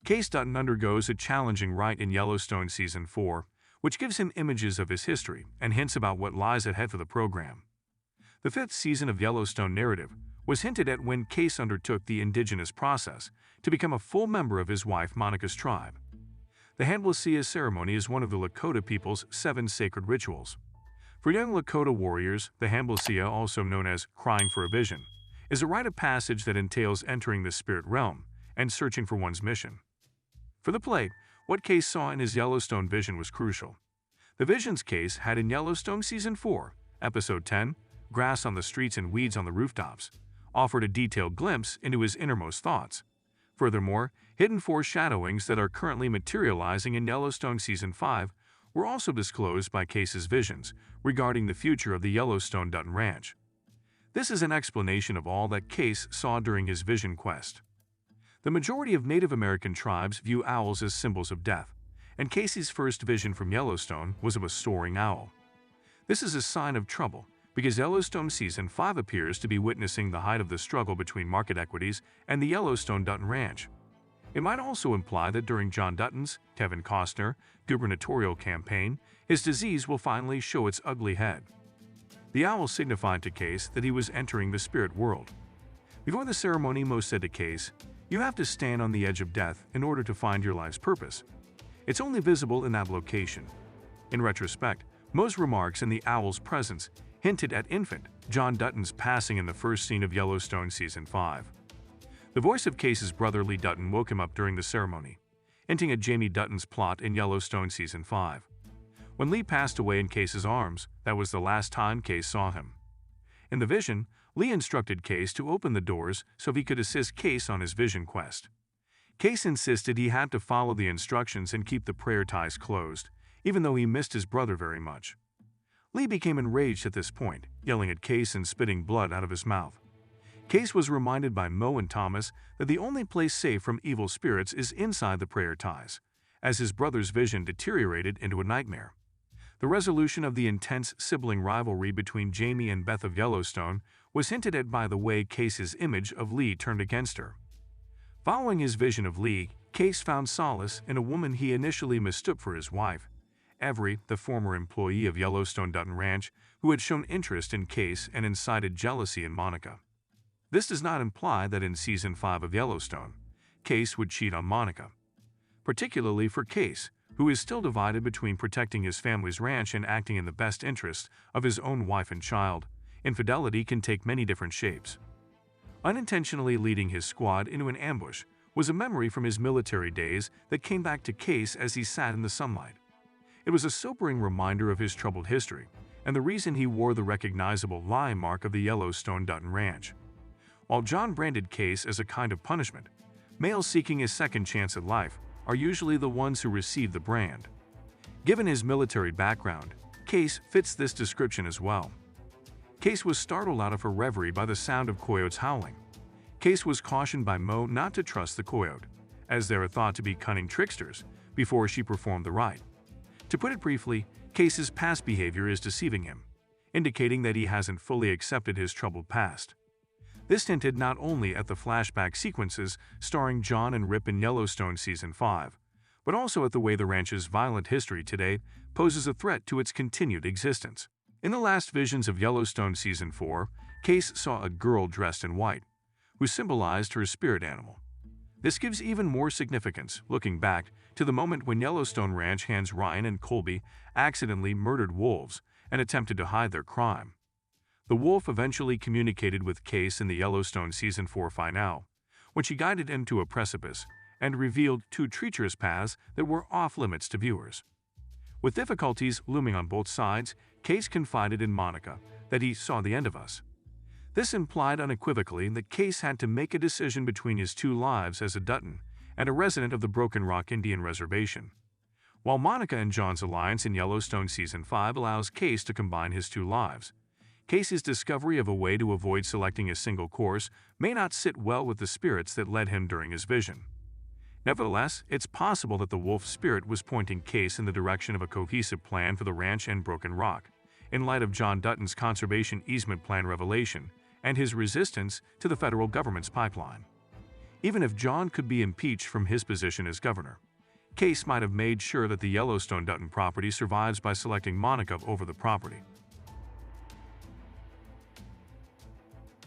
Kayce Dutton undergoes a challenging rite in Yellowstone Season 4, which gives him images of his history and hints about what lies ahead for the program. The fifth season of Yellowstone narrative was hinted at when Kayce undertook the indigenous process to become a full member of his wife Monica's tribe. The Handlesia ceremony is one of the Lakota people's 7 sacred rituals. For young Lakota warriors, the Handlesia, also known as crying for a vision, is a rite of passage that entails entering the spirit realm and searching for one's mission. For the play, what Kayce saw in his Yellowstone vision was crucial. The visions Kayce had in Yellowstone Season 4, Episode 10, Grass on the Streets and Weeds on the Rooftops, offered a detailed glimpse into his innermost thoughts. Furthermore, hidden foreshadowings that are currently materializing in Yellowstone Season 5 were also disclosed by Kayce's visions regarding the future of the Yellowstone Dutton Ranch. This is an explanation of all that Kayce saw during his vision quest. The majority of Native American tribes view owls as symbols of death, and Kayce's first vision from Yellowstone was of a soaring owl. This is a sign of trouble, because Yellowstone Season 5 appears to be witnessing the height of the struggle between market equities and the Yellowstone Dutton Ranch. It might also imply that during John Dutton's, Kevin Costner, gubernatorial campaign, his disease will finally show its ugly head. The owl signified to Kayce that he was entering the spirit world. Before the ceremony, Mo said to Kayce, "You have to stand on the edge of death in order to find your life's purpose. It's only visible in that location." In retrospect, Mo's remarks in the owl's presence hinted at infant John Dutton's passing in the first scene of Yellowstone Season 5. The voice of Kayce's brother Lee Dutton woke him up during the ceremony, hinting at Jamie Dutton's plot in Yellowstone Season 5. When Lee passed away in Kayce's arms, that was the last time Kayce saw him. In the vision, Lee instructed Kayce to open the doors so he could assist Kayce on his vision quest. Kayce insisted he had to follow the instructions and keep the prayer ties closed, even though he missed his brother very much. Lee became enraged at this point, yelling at Kayce and spitting blood out of his mouth. Kayce was reminded by Mo and Thomas that the only place safe from evil spirits is inside the prayer ties, as his brother's vision deteriorated into a nightmare. The resolution of the intense sibling rivalry between Jamie and Beth of Yellowstone was hinted at by the way Kayce's image of Lee turned against her. Following his vision of Lee, Kayce found solace in a woman he initially mistook for his wife, Avery, the former employee of Yellowstone Dutton Ranch, who had shown interest in Kayce and incited jealousy in Monica. This does not imply that in Season 5 of Yellowstone, Kayce would cheat on Monica. Particularly for Kayce, who is still divided between protecting his family's ranch and acting in the best interest of his own wife and child, infidelity can take many different shapes. Unintentionally leading his squad into an ambush was a memory from his military days that came back to Kayce as he sat in the sunlight. It was a sobering reminder of his troubled history and the reason he wore the recognizable lion mark of the Yellowstone Dutton Ranch. While John branded Kayce as a kind of punishment, males seeking a second chance at life are usually the ones who receive the brand. Given his military background, Kayce fits this description as well. Kayce was startled out of her reverie by the sound of coyotes howling. Kayce was cautioned by Mo not to trust the coyote, as they are thought to be cunning tricksters, before she performed the rite. To put it briefly, Kayce's past behavior is deceiving him, indicating that he hasn't fully accepted his troubled past. This hinted not only at the flashback sequences starring John and Rip in Yellowstone Season 5, but also at the way the ranch's violent history today poses a threat to its continued existence. In the last visions of Yellowstone Season 4, Kayce saw a girl dressed in white, who symbolized her spirit animal. This gives even more significance, looking back to the moment when Yellowstone Ranch hands Ryan and Colby accidentally murdered wolves and attempted to hide their crime. The wolf eventually communicated with Kayce in the Yellowstone Season 4 finale, when she guided him to a precipice and revealed 2 treacherous paths that were off-limits to viewers. With difficulties looming on both sides, Kayce confided in Monica that he saw the end of us. This implied unequivocally that Kayce had to make a decision between his 2 lives as a Dutton and a resident of the Broken Rock Indian Reservation. While Monica and John's alliance in Yellowstone Season 5 allows Kayce to combine his 2 lives, Kayce's discovery of a way to avoid selecting a single course may not sit well with the spirits that led him during his vision. Nevertheless, it's possible that the wolf spirit was pointing Kayce in the direction of a cohesive plan for the ranch and Broken Rock, in light of John Dutton's conservation easement plan revelation and his resistance to the federal government's pipeline. Even if John could be impeached from his position as governor, Kayce might have made sure that the Yellowstone Dutton property survives by selecting Monica over the property.